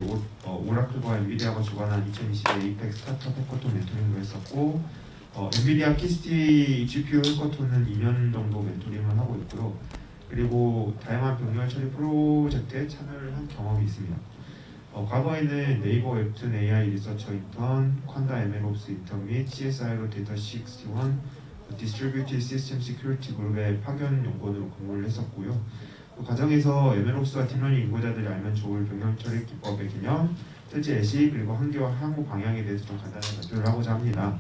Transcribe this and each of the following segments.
오라클과 엔비디아가 주관한 2020 에이펙 스타트업 해커톤 멘토링도 했었고, 엔비디아 키스티 GPU 해커톤은 2년 정도 멘토링을 하고 있고요. 그리고 다양한 병렬 처리 프로젝트에 참여를 한 경험이 있습니다. 과거에는 네이버 웹툰 AI 리서처 인턴, 퀀다 MLOps 인턴 및 CSI로 데이터 61 디스트리뷰티드 시스템 시큐리티 그룹의 파견 연구원으로 근무를 했었고요. 그 과정에서 MLOps와 딥러닝 연구자들이 알면 좋을 병렬 처리 기법의 개념, 실제 예시, 그리고 한계와 향후 방향에 대해서 좀 간단히 발표를 하고자 합니다.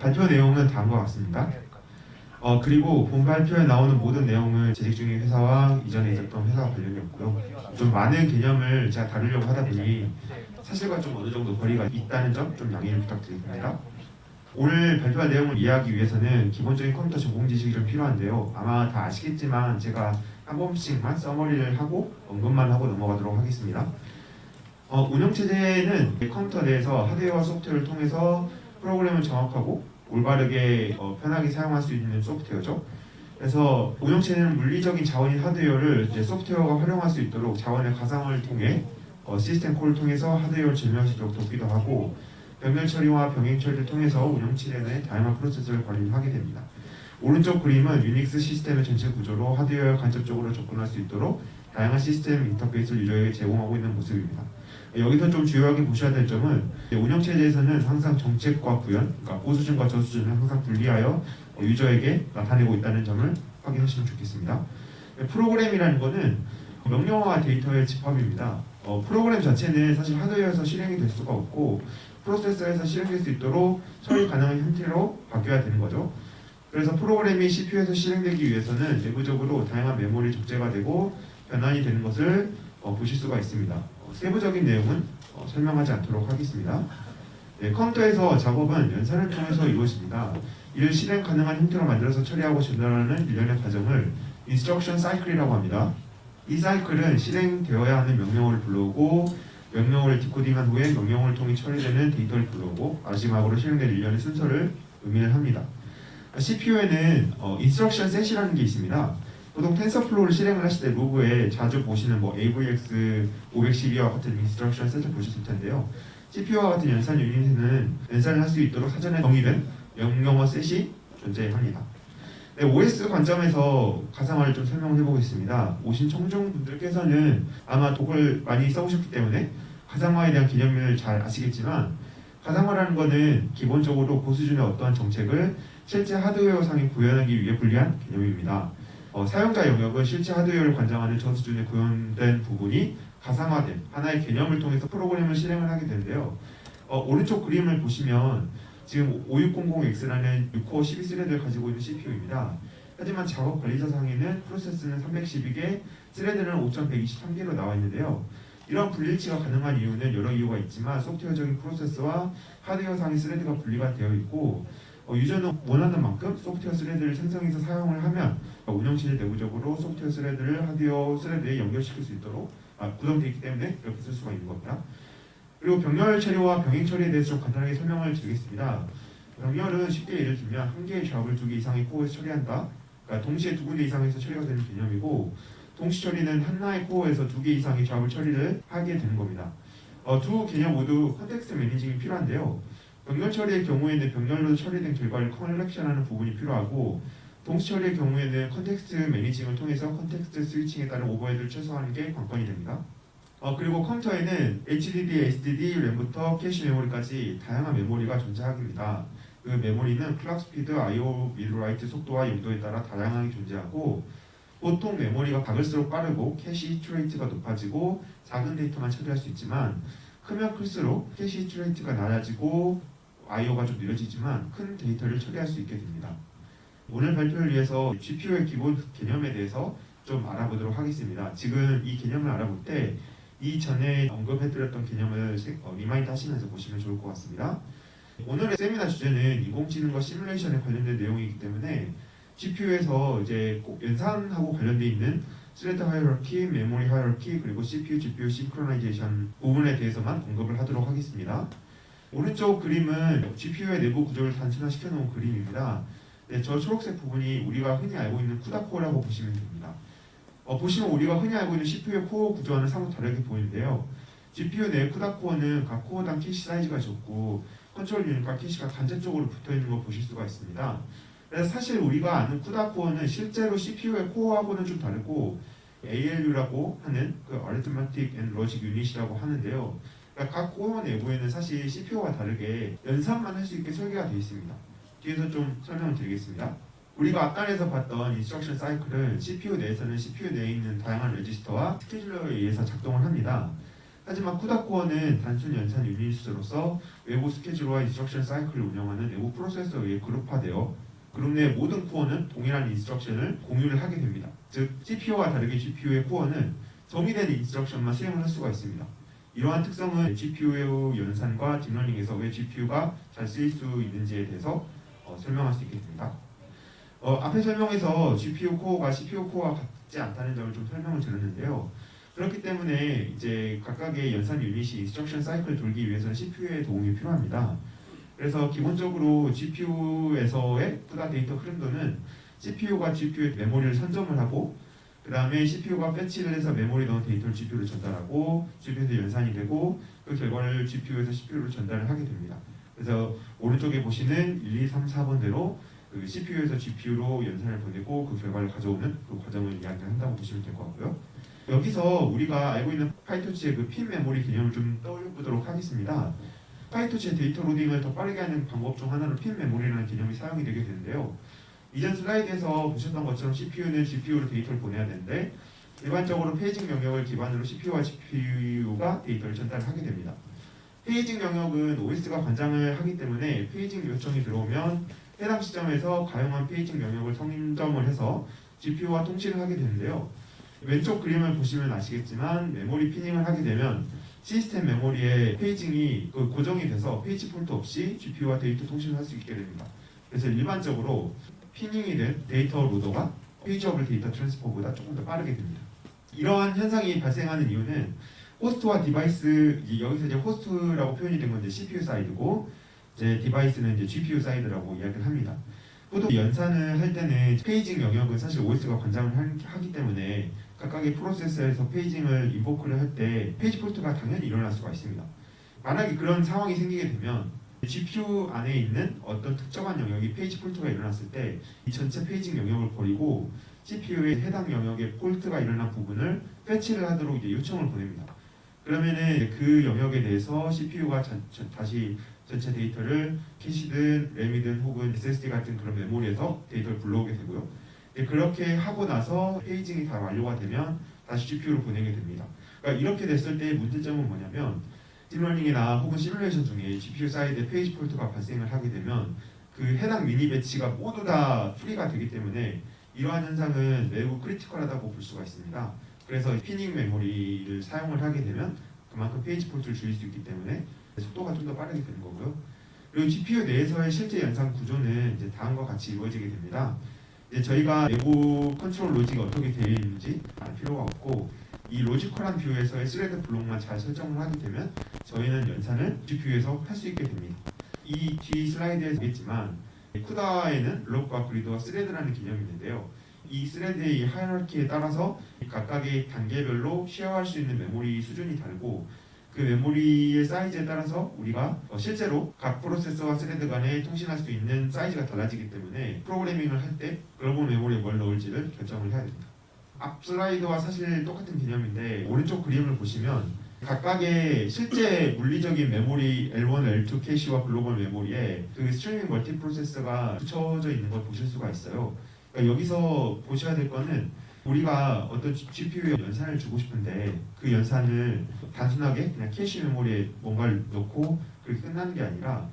발표 내용은 다음과 같습니다. 그리고 본 발표에 나오는 모든 내용은 재직 중인 회사와 이전에 있었던 회사와 관련이 없고요. 좀 많은 개념을 제가 다루려고 하다 보니 사실과 좀 어느 정도 거리가 있다는 점 좀 양해를 부탁드립니다. 오늘 발표할 내용을 이해하기 위해서는 기본적인 컴퓨터 전공 지식이 좀 필요한데요. 아마 다 아시겠지만 제가 한 번씩만 서머리를 하고 언급만 하고 넘어가도록 하겠습니다. 운영체제는 컴퓨터 내에서 하드웨어와 소프트웨어를 통해서 프로그램을 정확하고 올바르게 편하게 사용할 수 있는 소프트웨어죠. 그래서 운영체제는 물리적인 자원인 하드웨어를 이제 소프트웨어가 활용할 수 있도록 자원의 가상을 통해 시스템 콜을 통해서 하드웨어를 증명할 수 있도록 돕기도 하고, 병렬 처리와 병행 처리를 통해서 운영체제 내 다양한 프로세스를 관리하게 됩니다. 오른쪽 그림은 유닉스 시스템의 전체 구조로 하드웨어에 간접적으로 접근할 수 있도록 다양한 시스템 인터페이스를 유저에게 제공하고 있는 모습입니다. 여기서 좀 주요하게 보셔야 될 점은 운영체제에서는 항상 정책과 구현, 그러니까 고수준과 저수준을 항상 분리하여 유저에게 나타내고 있다는 점을 확인하시면 좋겠습니다. 프로그램이라는 것은 명령어와 데이터의 집합입니다. 프로그램 자체는 사실 하드웨어에서 실행이 될 수가 없고 프로세서에서 실행될 수 있도록 처리 가능한 형태로 바뀌어야 되는 거죠. 그래서 프로그램이 CPU에서 실행되기 위해서는 내부적으로 다양한 메모리 적재가 되고 변환이 되는 것을 보실 수가 있습니다. 세부적인 내용은 설명하지 않도록 하겠습니다. 컴퓨터에서 작업은 연산을 통해서 이루어집니다. 이를 실행 가능한 형태로 만들어서 처리하고 전달하는 일련의 과정을 인스트럭션 사이클이라고 합니다. 이 사이클은 실행되어야 하는 명령어를 불러오고 명령어를 디코딩한 후에 명령어를 통해 처리되는 데이터를 불러오고 마지막으로 실행될 일련의 순서를 의미를 합니다. CPU에는 인스트럭션 셋이라는 게 있습니다. 보통 텐서플로우를 실행을 하실 때 로그에 자주 보시는 AVX 512와 같은 인스트럭션 셋을 보실 텐데요. CPU와 같은 연산 유닛에는 연산을 할 수 있도록 사전에 정의된 명령어 셋이 존재합니다. OS 관점에서 가상화를 좀 설명을 해보겠습니다. 오신 청중분들께서는 아마 독을 많이 써보셨기 때문에 가상화에 대한 개념을 잘 아시겠지만, 가상화라는 것은 기본적으로 고수준의 어떠한 정책을 실제 하드웨어상에 구현하기 위해 분리한 개념입니다. 사용자 영역은 실제 하드웨어를 관장하는 저수준에 구현된 부분이 가상화된 하나의 개념을 통해서 프로그램을 실행을 하게 되는데요. 오른쪽 그림을 보시면 지금 5600X라는 6코어 12스레드를 가지고 있는 CPU입니다. 하지만 작업 관리자상에는 프로세스는 312개, 스레드는 5123개로 나와 있는데요. 이런 분리일치가 가능한 이유는 여러 이유가 있지만 소프트웨어적인 프로세스와 하드웨어상의 스레드가 분리가 되어 있고, 유저는 원하는 만큼 소프트웨어 스레드를 생성해서 사용을 하면 운영체제 내부적으로 소프트웨어 스레드를 하드웨어 스레드에 연결시킬 수 있도록 구성되어 있기 때문에 이렇게 쓸 수가 있는 겁니다. 그리고 병렬 처리와 병행 처리에 대해서 좀 간단하게 설명을 드리겠습니다. 병렬은 쉽게 예를 들면 한 개의 잡을 두 개 이상의 코어에서 처리한다. 그러니까 동시에 두 군데 이상에서 처리가 되는 개념이고, 동시 처리는 하나의 코어에서 두 개 이상의 잡을 처리를 하게 되는 겁니다. 두 개념 모두 컨텍스트 매니징이 필요한데요. 병렬 처리의 경우에는 병렬로 처리된 결과를 컬렉션하는 부분이 필요하고, 동시 처리의 경우에는 컨텍스트 매니징을 통해서 컨텍스트 스위칭에 따른 오버헤드를 최소화하는 게 관건이 됩니다. 그리고 컴퓨터에는 HDD, SSD, 램부터 캐시 메모리까지 다양한 메모리가 존재합니다. 그 메모리는 클락 스피드, I/O 리드라이트 속도와 용도에 따라 다양하게 존재하고, 보통 메모리가 작을수록 빠르고 캐시 히트레이트가 높아지고 작은 데이터만 처리할 수 있지만, 크면 클수록 캐시 히트레이트가 낮아지고 I/O가 좀 느려지지만 큰 데이터를 처리할 수 있게 됩니다. 오늘 발표를 위해서 GPU의 기본 개념에 대해서 좀 알아보도록 하겠습니다. 지금 이 개념을 알아볼 때 이전에 언급해드렸던 개념을 리마인드 하시면서 보시면 좋을 것 같습니다. 오늘의 세미나 주제는 인공지능과 시뮬레이션에 관련된 내용이기 때문에 GPU에서 이제 꼭 연산하고 관련되어 있는 스레드 하이어러키, 메모리 하이어러키, 그리고 CPU, GPU 싱크로나이제이션 부분에 대해서만 언급을 하도록 하겠습니다. 오른쪽 그림은 GPU의 내부 구조를 단순화시켜 놓은 그림입니다. 저 초록색 부분이 우리가 흔히 알고 있는 쿠다 코어라고 보시면 됩니다. 보시면 우리가 흔히 알고 있는 CPU의 코어 구조와는 사뭇 다르게 보이는데요. GPU 내 CUDA 코어는 각 코어당 캐시 사이즈가 적고 컨트롤 유닛과 캐시가 간접적으로 붙어있는 걸 보실 수가 있습니다. 그래서 사실 우리가 아는 CUDA 코어는 실제로 CPU의 코어하고는 좀 다르고 ALU라고 하는 그 Arithmetic and Logic Unit이라고 하는데요. 그러니까 각 코어 내부에는 사실 CPU와 다르게 연산만 할 수 있게 설계가 되어 있습니다. 뒤에서 좀 설명을 드리겠습니다. 우리가 앞단에서 봤던 인스트럭션 사이클은 CPU 내에서는 CPU 내에 있는 다양한 레지스터와 스케줄러에 의해서 작동을 합니다. 하지만 CUDA 코어는 단순 연산 유닛으로서 외부 스케줄러와 인스트럭션 사이클을 운영하는 내부 프로세서에 의해 그룹화되어 그룹 내 모든 코어는 동일한 인스트럭션을 공유를 하게 됩니다. 즉 CPU와 다르게 GPU의 코어는 정의된 인스트럭션만 수행을 할 수가 있습니다. 이러한 특성은 GPU의 연산과 딥러닝에서 왜 GPU가 잘 쓰일 수 있는지에 대해서 설명할 수 있겠습니다. 앞에 설명에서 GPU 코어가 CPU 코어와 같지 않다는 점을 좀 설명을 드렸는데요. 그렇기 때문에 이제 각각의 연산 유닛이 인스트럭션 사이클을 돌기 위해서는 CPU의 도움이 필요합니다. 그래서 기본적으로 GPU에서의 CUDA 데이터 흐름도는 CPU가 GPU의 메모리를 선점을 하고 그 다음에 CPU가 패치를 해서 메모리에 넣은 데이터를 GPU로 전달하고 GPU에서 연산이 되고 그 결과를 GPU에서 CPU로 전달을 하게 됩니다. 그래서 오른쪽에 보시는 1, 2, 3, 4번대로 그 CPU에서 GPU로 연산을 보내고 그 결과를 가져오는 그 과정을 이야기를 한다고 보시면 될 것 같고요. 여기서 우리가 알고 있는 파이토치의 그 핀 메모리 개념을 좀 떠올려 보도록 하겠습니다. 파이토치의 데이터 로딩을 더 빠르게 하는 방법 중 하나로 핀 메모리라는 개념이 사용이 되게 되는데요. 이전 슬라이드에서 보셨던 것처럼 CPU는 GPU로 데이터를 보내야 되는데 일반적으로 페이징 영역을 기반으로 CPU와 GPU가 데이터를 전달하게 됩니다. 페이징 영역은 OS가 관장을 하기 때문에 페이징 요청이 들어오면 해당 시점에서 가용한 페이징 영역을 선점을 해서 GPU와 통신을 하게 되는데요. 왼쪽 그림을 보시면 아시겠지만 메모리 피닝을 하게 되면 시스템 메모리에 페이징이 고정이 돼서 페이지 폴트 없이 GPU와 데이터 통신을 할 수 있게 됩니다. 그래서 일반적으로 피닝이 된 데이터 로더가 페이지어블 데이터 트랜스퍼보다 조금 더 빠르게 됩니다. 이러한 현상이 발생하는 이유는 호스트와 디바이스, 여기서 이제 호스트라고 표현이 된 건 이제 CPU 사이드고 이제 디바이스는 이제 GPU 사이드라고 이야기를 합니다. 보통 연산을 할 때는 페이징 영역은 사실 OS가 관장을 하기 때문에 각각의 프로세서에서 페이징을 인보크를 할 때 페이지 폴트가 당연히 일어날 수가 있습니다. 만약에 그런 상황이 생기게 되면 GPU 안에 있는 어떤 특정한 영역이 페이지 폴트가 일어났을 때 이 전체 페이징 영역을 버리고 CPU의 해당 영역에 폴트가 일어난 부분을 패치를 하도록 이제 요청을 보냅니다. 그러면은 그 영역에 대해서 CPU가 다시 전체 데이터를 캐시든 램이든 혹은 SSD 같은 그런 메모리에서 데이터를 불러오게 되고요. 그렇게 하고 나서 페이징이 다 완료가 되면 다시 GPU로 보내게 됩니다. 그러니까 이렇게 됐을 때 문제점은 뭐냐면 딥러닝이나 혹은 시뮬레이션 중에 GPU 사이드에 페이지 폴트가 발생을 하게 되면 그 해당 미니 배치가 모두 다 프리가 되기 때문에 이러한 현상은 매우 크리티컬하다고 볼 수가 있습니다. 그래서 피닝 메모리를 사용을 하게 되면 그만큼 페이지 폴트를 줄일 수 있기 때문에 속도가 좀 더 빠르게 되는 거고요. 그리고 GPU 내에서의 실제 연산 구조는 이제 다음과 같이 이루어지게 됩니다. 이제 저희가 내부 컨트롤 로직이 어떻게 되어 있는지 알 필요가 없고 이 로지컬한 뷰에서의 스레드 블록만 잘 설정을 하게 되면 저희는 연산을 GPU에서 할 수 있게 됩니다. 이 뒤 슬라이드에서 보겠지만 CUDA에는 블록과 그리드와 스레드라는 개념이 있는데요. 이 스레드의 이 하이어라키에 따라서 각각의 단계별로 쉐어할 수 있는 메모리 수준이 다르고 그 메모리의 사이즈에 따라서 우리가 실제로 각 프로세서와 스레드 간에 통신할 수 있는 사이즈가 달라지기 때문에 프로그래밍을 할 때 글로벌 메모리에 뭘 넣을지를 결정을 해야 됩니다. 앞 슬라이드와 사실 똑같은 개념인데 오른쪽 그림을 보시면 각각의 실제 물리적인 메모리 L1, L2 캐시와 글로벌 메모리에 그 스트리밍 멀티 프로세서가 붙여져 있는 걸 보실 수가 있어요. 그러니까 여기서 보셔야 될 거는 우리가 어떤 GPU에 연산을 주고 싶은데 그 연산을 단순하게 그냥 캐시 메모리에 뭔가를 넣고 그렇게 끝나는 게 아니라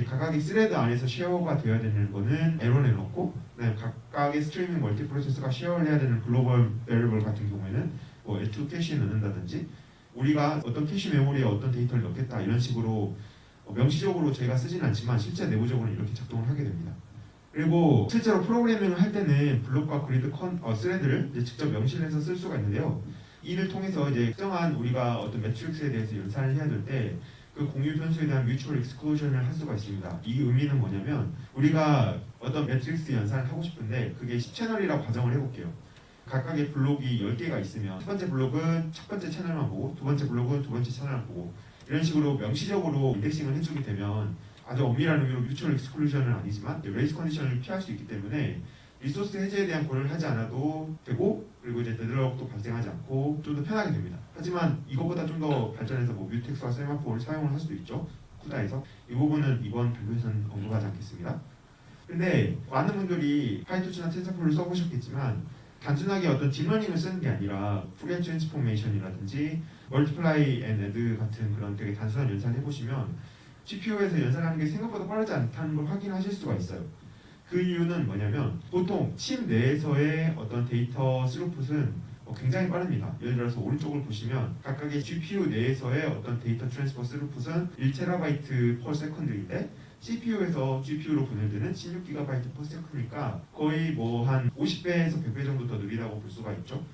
각각의 스레드 안에서 쉐어가 되어야 되는 거는 L1에 넣고 각각의 스트리밍 멀티 프로세서가 쉐어를 해야 되는 글로벌 베리어블 같은 경우에는 뭐 L2 캐시에 넣는다든지 우리가 어떤 캐시 메모리에 어떤 데이터를 넣겠다 이런 식으로 명시적으로 저희가 쓰진 않지만 실제 내부적으로는 이렇게 작동을 하게 됩니다. 그리고 실제로 프로그래밍을 할 때는 블록과 그리드 스레드를 이제 직접 명시를 해서 쓸 수가 있는데요. 이를 통해서 이제 특정한 우리가 어떤 매트릭스에 대해서 연산을 해야 될 때 그 공유 변수에 대한 뮤추얼 익스클루전을 할 수가 있습니다. 이 의미는 뭐냐면 우리가 어떤 매트릭스 연산을 하고 싶은데 그게 10채널이라고 가정을 해볼게요. 각각의 블록이 10개가 있으면 첫 번째 블록은 첫 번째 채널만 보고 두 번째 블록은 두 번째 채널만 보고 이런 식으로 명시적으로 인덱싱을 해주게 되면 아주 엄밀한 의미로 뮤추얼 익스클루전은 아니지만 레이스 컨디션을 피할 수 있기 때문에 리소스 해제에 대한 고려를 하지 않아도 되고 그리고 이제 데드록도 발생하지 않고 좀 더 편하게 됩니다. 하지만 이것보다 좀 더 발전해서 뭐 뮤텍스와 세마포를 사용을 할 수도 있죠. 쿠다에서 이 부분은 이번 발표에서는 언급하지 않겠습니다. 근데 많은 분들이 파이토치나 텐서플로를 써보셨겠지만 단순하게 어떤 딥러닝을 쓰는 게 아니라 푸리어 트랜스포메이션이라든지 멀티플라이 앤 애드 같은 그런 되게 단순한 연산을 해보시면 GPU에서 연산하는 게 생각보다 빠르지 않다는 걸 확인하실 수가 있어요. 그 이유는 뭐냐면 보통 칩 내에서의 어떤 데이터 스루풋은 굉장히 빠릅니다. 예를 들어서 오른쪽을 보시면 각각의 GPU 내에서의 어떤 데이터 트랜스퍼 스루풋은 1TB per second인데 CPU에서 GPU로 보내드는 16GB per second이니까 거의 뭐 한 50배에서 100배 정도 더 느리다고 볼 수가 있죠.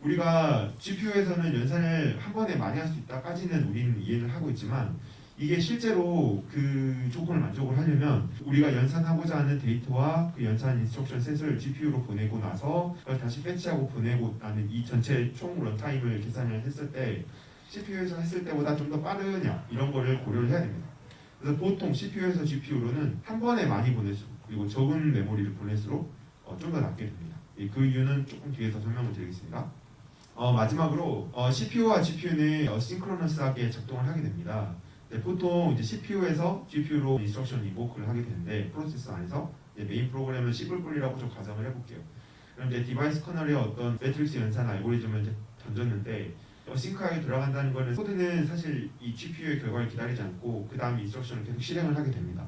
우리가 GPU에서는 연산을 한 번에 많이 할 수 있다까지는 우리는 이해를 하고 있지만 이게 실제로 그 조건을 만족을 하려면 우리가 연산하고자 하는 데이터와 그 연산 인스트럭션 셋을 GPU로 보내고 나서 그걸 다시 패치하고 보내고 나는 이 전체 총 런타임을 계산을 했을 때 CPU에서 했을 때보다 좀 더 빠르냐 이런 거를 고려를 해야 됩니다. 그래서 보통 CPU에서 GPU로는 한 번에 많이 보낼수록 그리고 적은 메모리를 보낼수록 좀 더 낫게 됩니다. 그 이유는 조금 뒤에서 설명을 드리겠습니다. 마지막으로 CPU와 GPU는 싱크로너스하게 작동을 하게 됩니다. 네, 보통 이제 CPU에서 GPU로 인스트럭션 이보크를 하게 되는데 프로세서 안에서 메인 프로그램을 C++이라고 좀 가정을 해볼게요. 그럼 이제 디바이스 커널의 어떤 매트릭스 연산 알고리즘을 이제 던졌는데 싱크하게 돌아간다는 거는 코드는 사실 이 GPU의 결과를 기다리지 않고 그 다음 인스트럭션을 계속 실행을 하게 됩니다.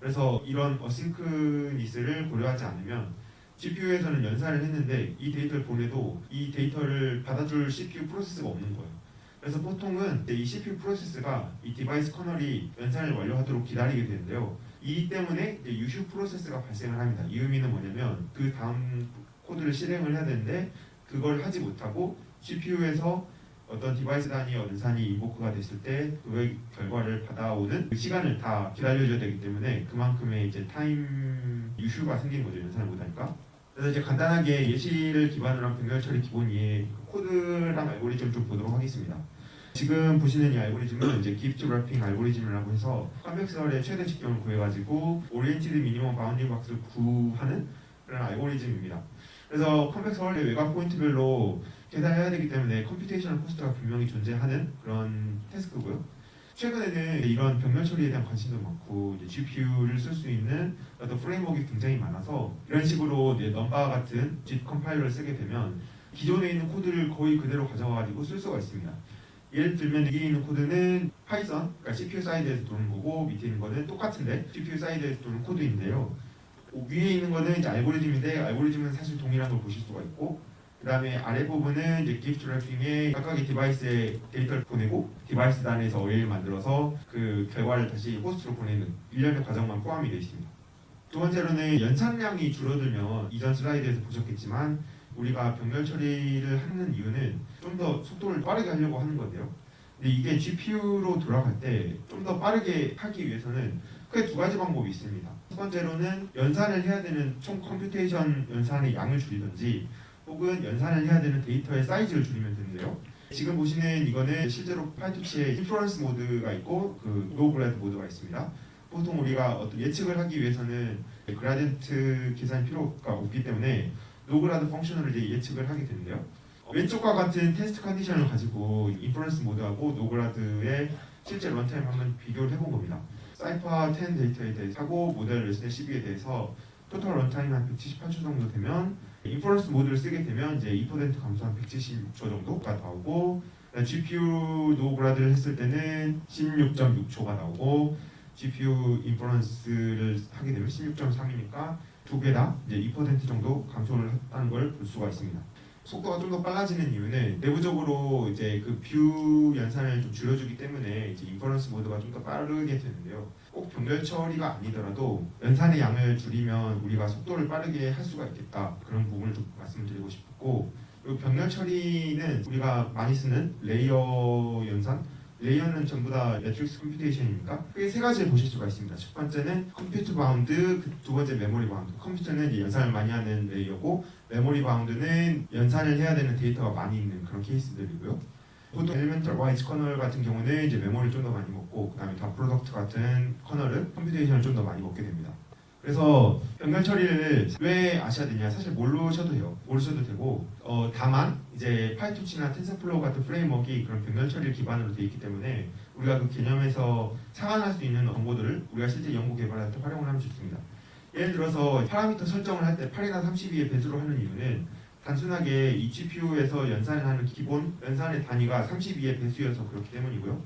그래서 이런 어싱크니스를 고려하지 않으면 GPU에서는 연산을 했는데 이 데이터를 보내도 이 데이터를 받아줄 CPU 프로세스가 없는 거예요. 그래서 보통은 이 CPU 프로세스가 이 디바이스 커널이 연산을 완료하도록 기다리게 되는데요. 이 때문에 유휴 프로세스가 발생을 합니다. 이 의미는 뭐냐면 그 다음 코드를 실행을 해야 되는데 그걸 하지 못하고 GPU에서 어떤 디바이스 단위 연산이 인보크가 됐을 때 그 결과를 받아오는 그 시간을 다 기다려줘야 되기 때문에 그만큼의 이제 타임 유휴가 생기는 거죠. 연산을 못하니까. 그래서 이제 간단하게 예시를 기반으로 한 병렬 처리 기본 이해 코드랑 알고리즘을 좀 보도록 하겠습니다. 지금 보시는 이 알고리즘은 이제 기프트 래핑 알고리즘이라고 해서 컴백스월의 최대 직경을 구해가지고 오리엔티드 미니멈 바운딩 박스를 구하는 그런 알고리즘입니다. 그래서 컴백스월의 외곽 포인트별로 계산해야 되기 때문에 컴퓨테이셔널 코스트가 분명히 존재하는 그런 태스크고요. 최근에는 이런 병렬 처리에 대한 관심도 많고 GPU를 쓸 수 있는 어떤 프레임워크가 굉장히 많아서 이런 식으로 넘바 같은 집 컴파일러를 쓰게 되면 기존에 있는 코드를 거의 그대로 가져와가지고 쓸 수가 있습니다. 예를 들면 위에 있는 코드는 파이썬, 그러니까 CPU 사이드에서 도는 거고 밑에 있는 거는 똑같은데 CPU 사이드에서 도는 코드인데요. 위에 있는 거는 이제 알고리즘인데 알고리즘은 사실 동일한 걸 보실 수가 있고 그 다음에 아랫부분은 이제 기프트 래핑에 각각의 디바이스에 데이터를 보내고 디바이스 단에서 어웨이를 만들어서 그 결과를 다시 호스트로 보내는 일련의 과정만 포함이 되어 있습니다. 두 번째로는 연산량이 줄어들면 이전 슬라이드에서 보셨겠지만 우리가 병렬 처리를 하는 이유는 좀 더 속도를 빠르게 하려고 하는 건데요. 근데 이게 GPU로 돌아갈 때 좀 더 빠르게 하기 위해서는 크게 두 가지 방법이 있습니다. 첫 번째로는 연산을 해야 되는 총 컴퓨테이션 연산의 양을 줄이든지 혹은 연산을 해야 되는 데이터의 사이즈를 줄이면 되는데요. 지금 보시는 이거는 실제로 파이토치에 인프런스 모드가 있고 그 노그라드 모드가 있습니다. 보통 우리가 어떤 예측을 하기 위해서는 그라디언트 계산이 필요가 없기 때문에 노그라드 펑션으로 이제 예측을 하게 되는데요. 왼쪽과 같은 테스트 컨디션을 가지고 인프런스 모드하고 노그라드의 실제 런타임 한번 비교를 해본 겁니다. 사이파 10 데이터에 대해서 하고 모델 레슨의 12에 대해서 토탈 런타임이 한 178초 정도 되면 인퍼런스 모드를 쓰게 되면 이제 2% 감소한 176초 정도가 나오고 GPU 노그라드를 했을 때는 16.6초가 나오고 GPU 인퍼런스를 하게 되면 16.3이니까 두 개 다 이제 2% 정도 감소를 했다는 걸 볼 수가 있습니다. 속도가 좀 더 빨라지는 이유는 내부적으로 이제 그 뷰 연산을 좀 줄여주기 때문에 이제 인퍼런스 모드가 좀 더 빠르게 되는데요. 꼭 병렬 처리가 아니더라도 연산의 양을 줄이면 우리가 속도를 빠르게 할 수가 있겠다. 그런 부분을 좀 말씀드리고 싶고 그리고 병렬 처리는 우리가 많이 쓰는 레이어 연산 레이어는 전부 다 매트릭스 컴퓨테이션이니까 크게 세 가지를 보실 수가 있습니다. 첫 번째는 컴퓨터 바운드, 두 번째 메모리 바운드. 컴퓨터는 이제 연산을 많이 하는 레이어고 메모리 바운드는 연산을 해야 되는 데이터가 많이 있는 그런 케이스들이고요. 보통 엘리멘털 와이즈 커널 같은 경우는 이제 메모리를 좀 더 많이 먹고 그다음에 다 프로덕트 같은 커널은 컴퓨테이션을 좀 더 많이 먹게 됩니다. 그래서 연결 처리를 왜 아셔야 되냐? 사실 모르셔도 돼요. 모르셔도 되고 다만 이제 파이토치나 텐서플로우 같은 프레임워크가 그런 변경 처리를 기반으로 되어 있기 때문에 우리가 그 개념에서 상환할 수 있는 정보들을 우리가 실제 연구 개발할 때 활용을 하면 좋습니다. 예를 들어서 파라미터 설정을 할 때 8이나 32의 배수로 하는 이유는 단순하게 이 GPU에서 연산을 하는 기본 연산의 단위가 32의 배수여서 그렇기 때문이고요.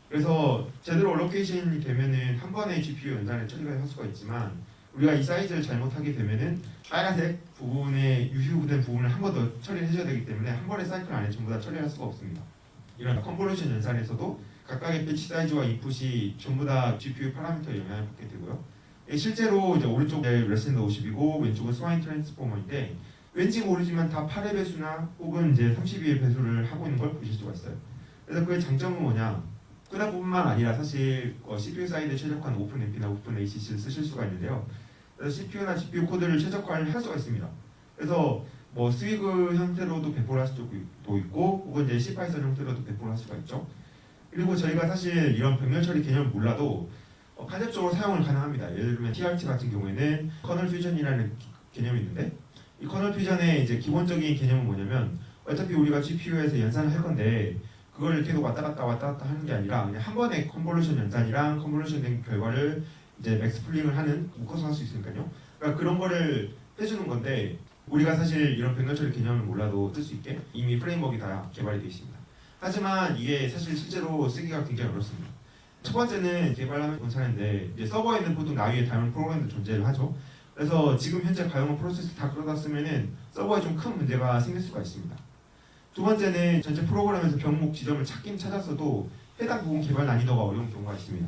그래서 제대로 로케이션이 되면은 한 번에 GPU 연산을 처리가 할 수가 있지만 우리가 이 사이즈를 잘못하게 되면은 빨간색 부분에 유휴된 부분을 한 번 더 처리를 해줘야 되기 때문에 한 번의 사이클 안에 전부 다 처리할 수가 없습니다. 이런 컨볼루션 연산에서도 각각의 배치 사이즈와 인풋이 전부 다 GPU 파라미터에 영향을 받게 되고요. 실제로 이제 오른쪽에 레슨더 50이고 왼쪽은 스와인 트랜스포머인데 왠지 모르지만 다 8의 배수나 혹은 이제 32의 배수를 하고 있는 걸 보실 수가 있어요. 그래서 그의 장점은 뭐냐? 그뿐만 아니라 사실 CPU 사이드에 최적화한 오픈MP나 오픈ACC를 쓰실 수가 있는데요. 그래서 CPU나 GPU 코드를 최적화를 할 수가 있습니다. 그래서 뭐 스위그 형태로도 배포를 할 수도 있고 혹은 이제 C파이썬 형태로도 배포를 할 수가 있죠. 그리고 저희가 사실 이런 병렬 처리 개념을 몰라도 간접적으로 사용을 가능합니다. 예를 들면 TRT 같은 경우에는 커널 퓨전이라는 개념이 있는데 이 커널 퓨전의 이제 기본적인 개념은 뭐냐면 어차피 우리가 GPU에서 연산을 할 건데 그걸 계속 왔다 갔다 하는 게 아니라 그냥 한 번에 컨볼루션 연산이랑 컨볼루션 된 결과를 이제 맥스플링을 하는 묶어서 할 수 있으니까요. 그러니까 그런 거를 해주는 건데 우리가 사실 이런 변경 처리 개념을 몰라도 쓸 수 있게 이미 프레임워크가 다 개발이 되어 있습니다. 하지만 이게 사실 실제로 쓰기가 굉장히 어렵습니다. 첫 번째는 개발하면 괜찮은데 이제 서버에는 보통 나위에 다양한 프로그램도 존재를 하죠. 그래서 지금 현재 가용한 프로세스 다 끌어다 쓰면은 서버에 좀 큰 문제가 생길 수가 있습니다. 두 번째는 전체 프로그램에서 병목 지점을 찾긴 찾았어도 해당 부분 개발 난이도가 어려운 경우가 있습니다.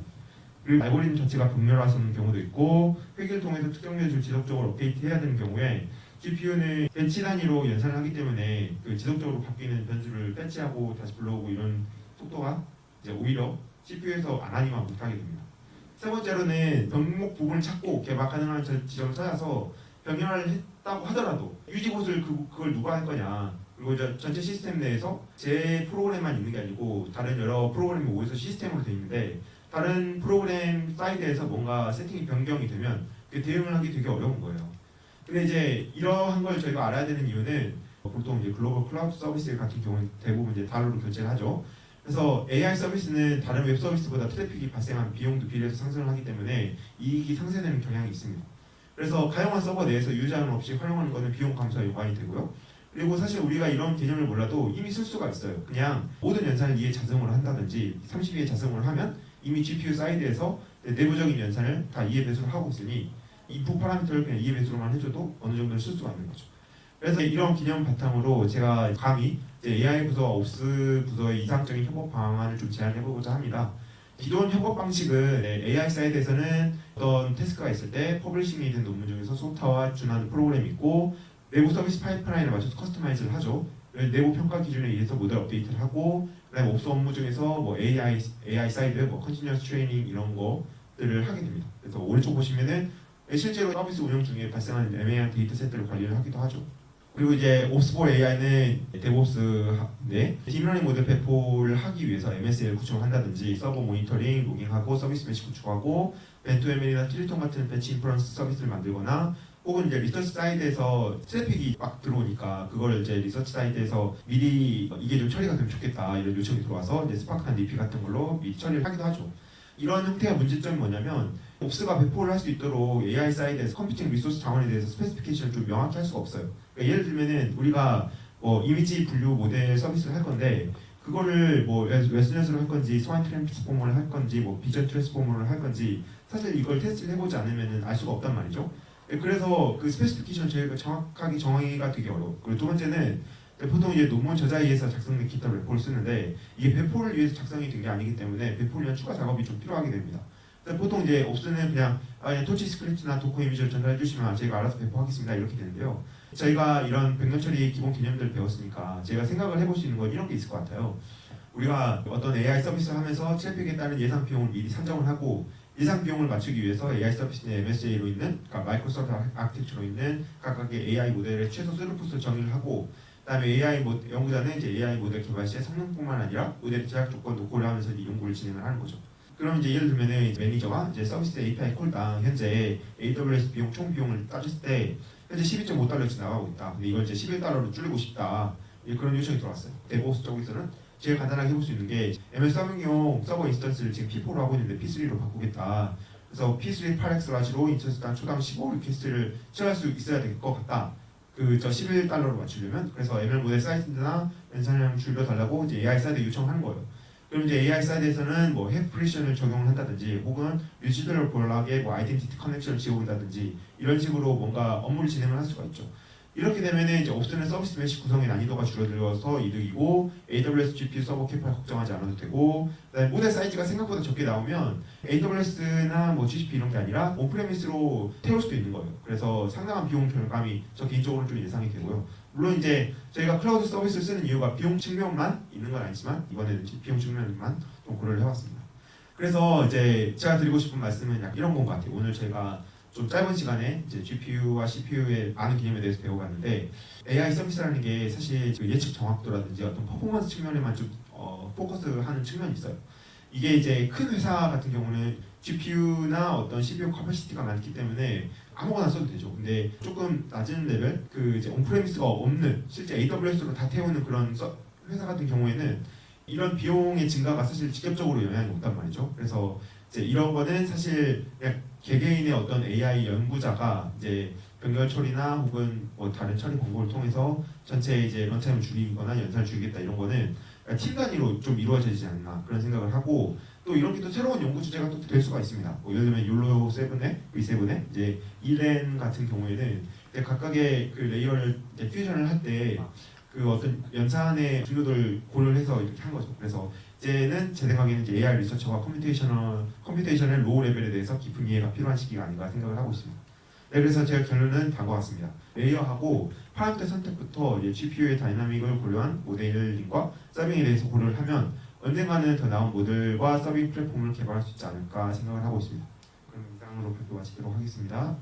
그리고 알고리즘 자체가 병렬화하는 경우도 있고 회계를 통해서 특정 매주를 지속적으로 업데이트해야 되는 경우에 GPU는 배치 단위로 연산을 하기 때문에 그 지속적으로 바뀌는 변수를 배치하고 다시 불러오고 이런 속도가 이제 오히려 CPU에서 안 하니만 못하게 됩니다. 세 번째로는 병목 부분을 찾고 개발 가능한 지점을 찾아서 병렬을 했다고 하더라도 유지봇을 그걸 누가 할 거냐. 그리고 이제 전체 시스템 내에서 제 프로그램만 있는 게 아니고 다른 여러 프로그램이 모여서 시스템으로 되어 있는데 다른 프로그램 사이드에서 뭔가 세팅이 변경이 되면 대응을 하기 되게 어려운 거예요. 근데 이제 이러한 걸 저희가 알아야 되는 이유는 보통 이제 글로벌 클라우드 서비스 같은 경우는 대부분 이제 달러로 결제를 하죠. 그래서 AI 서비스는 다른 웹 서비스보다 트래픽이 발생한 비용도 비례해서 상승을 하기 때문에 이익이 상쇄되는 경향이 있습니다. 그래서 가용한 서버 내에서 유지하는 없이 활용하는 것은 비용 감소에 요관이 되고요. 그리고 사실 우리가 이런 개념을 몰라도 이미 쓸 수가 있어요. 그냥 모든 연산을 2의 자성으로 한다든지 32의 자성으로 하면 이미 GPU 사이드에서 내부적인 연산을 다 2의 배수로 하고 있으니 인풋 파라미터를 그냥 2의 배수로만 해줘도 어느 정도는 쓸 수가 있는 거죠. 그래서 이런 개념 바탕으로 제가 감히 AI 부서와 옵스 부서의 이상적인 협업 방안을 좀 제안해보고자 합니다. 기존 협업 방식은 AI 사이드에서는 어떤 태스크가 있을 때 퍼블리싱이 된 논문 중에서 소프트웨어와 준하는 프로그램이 있고 내부 서비스 파이프라인에 맞춰서 커스터마이즈를 하죠. 내부 평가 기준에 의해서 모델 업데이트를 하고 그다음에 옵스 업무 중에서 뭐 AI 사이드, 뭐 컨티뉴어스 트레이닝 이런 것들을 하게 됩니다. 그래서 오른쪽 보시면은 실제로 서비스 운영 중에 발생하는 애매한 데이터 세트를 관리를 하기도 하죠. 그리고 이제 옵스4 AI는 데브옵스 내 딥러닝 모델 배포를 하기 위해서 MSL 구축을 한다든지 서버 모니터링, 로깅하고 서비스 배치 구축하고 벤토ML이나 트리톤 같은 배치 인프런스 서비스를 만들거나 혹은 이제 리서치 사이드에서 트래픽이 막 들어오니까 그걸 이제 리서치 사이드에서 미리 이게 좀 처리가 되면 좋겠다 이런 요청이 들어와서 이제 스파크나 DP 같은 걸로 미리 처리를 하기도 하죠. 이런 형태의 문제점이 뭐냐면 옵스가 배포를 할 수 있도록 AI 사이드에서 컴퓨팅 리소스 자원에 대해서 스페시피케이션을 좀 명확히 할 수가 없어요. 그러니까 예를 들면은 우리가 뭐 이미지 분류 모델 서비스를 할 건데 그거를 뭐 웨스너스로 할 건지 스와인 트랜스포머를 할 건지 뭐 비전 트랜스포머를 할 건지 사실 이걸 테스트를 해보지 않으면은 알 수가 없단 말이죠. 그래서 그 스페시피케이션 저희가 정확하게 정하기가 되게 어려워. 그리고 두 번째는 보통 이제 논문 저자에 의해서 작성된 기타 배포를 쓰는데 이게 배포를 위해서 작성이 된 게 아니기 때문에 배포를 위한 추가 작업이 좀 필요하게 됩니다. 보통 이제 옵스는 그냥 토치 스크립트나 도커 이미지를 전달해 주시면 저희가 알아서 배포하겠습니다 이렇게 되는데요. 저희가 이런 병렬 처리 기본 개념들을 배웠으니까 제가 생각을 해볼 수 있는 건 이런 게 있을 것 같아요. 우리가 어떤 AI 서비스를 하면서 트래픽에 따른 예상 비용을 미리 산정을 하고 예상 비용을 맞추기 위해서 AI 서비스 내 MSA로 있는 그러니까 마이크로소프트 아키텍처로 있는 각각의 AI 모델의 최소 스루풋을 정의를 하고 그다음에 연구자는 이제 AI 모델 개발 시에 성능뿐만 아니라 모델 제약 조건도 고려하면서 이 연구를 진행을 하는 거죠. 그럼 이제 예를 들면은 이제 매니저가 이제 서비스 API 콜당 현재 AWS 비용 총 비용을 따졌을 때 현재 12.5달러씩 나가고 있다. 근데 이걸 이제 11달러로 줄이고 싶다. 그런 요청이 들어왔어요. 데브옵스 쪽에서는 제일 간단하게 해볼 수 있는 게 MS 서빙용 서버 인스턴스를 지금 P4로 하고 있는데 P3로 바꾸겠다. 그래서 P3 8X 라지로 인스턴스당 초당 15 리퀘스트를 취할 수 있어야 될 것 같다. 저 11달러로 맞추려면 그래서 ML 모델 사이즈나 연산량 줄여달라고 이제 AI 사이드에 요청하는 거예요. 그럼 이제 AI 사이드에서는 뭐 햅 프리션을 적용을 한다든지 혹은 유지들을 볼락에 뭐 아이덴티티 커넥션을 지어본다든지 이런 식으로 뭔가 업무를 진행을 할 수가 있죠. 이렇게 되면은 이제 옵션의 서비스 메시 구성의 난이도가 줄어들어서 이득이고 AWS GPU 서버 캐파를 걱정하지 않아도 되고 그다음에 모델 사이즈가 생각보다 적게 나오면 AWS나 뭐 GCP 이런 게 아니라 온프레미스로 태울 수도 있는 거예요. 그래서 상당한 비용 절감이 저 개인적으로 좀 예상이 되고요. 물론 이제 저희가 클라우드 서비스를 쓰는 이유가 비용 측면만 있는 건 아니지만 이번에는 비용 측면만 좀 고려를 해봤습니다. 그래서 이제 제가 드리고 싶은 말씀은 약 이런 건 것 같아요. 오늘 제가 좀 짧은 시간에 이제 GPU와 CPU의 많은 개념에 대해서 배워봤는데 AI 서비스라는 게 사실 그 예측 정확도라든지 어떤 퍼포먼스 측면에만 좀 포커스하는 측면이 있어요. 이게 이제 큰 회사 같은 경우는 GPU나 어떤 CPU 커퍼시티가 많기 때문에 아무거나 써도 되죠. 근데 조금 낮은 레벨, 그 이제 온프레미스가 없는 실제 AWS로 다 태우는 그런 회사 같은 경우에는 이런 비용의 증가가 사실 직접적으로 영향이 없단 말이죠. 그래서 이제 이런 거는 사실 그냥 개개인의 어떤 AI 연구자가 이제 병렬 처리나 혹은 뭐 다른 처리 방법을 통해서 전체 이제 런타임을 줄이거나 연산을 줄이겠다 이런 거는 팀 단위로 좀 이루어지지 않나 그런 생각을 하고 또 이런 게 또 새로운 연구 주제가 또 될 수가 있습니다. 뭐 예를 들면 욜로 7에 V7에 이제 이랜 같은 경우에는 이제 각각의 그 레이어를 이제 퓨전을 할 때 그 어떤 연산의 중요도를 고려를 해서 이렇게 한 거죠. 그래서 이제는 제 생각에는 이제 AI 리서처가 컴퓨테이션의 로우 레벨에 대해서 깊은 이해가 필요한 시기가 아닌가 생각을 하고 있습니다. 네, 그래서 제가 결론은 다음과 같습니다. 레이어하고 파라미터 선택부터 이제 GPU의 다이나믹을 고려한 모델링과 서빙에 대해서 고려를 하면 언젠가는 더 나은 모델과 서빙 플랫폼을 개발할 수 있지 않을까 생각을 하고 있습니다. 그럼 이상으로 발표 마치도록 하겠습니다.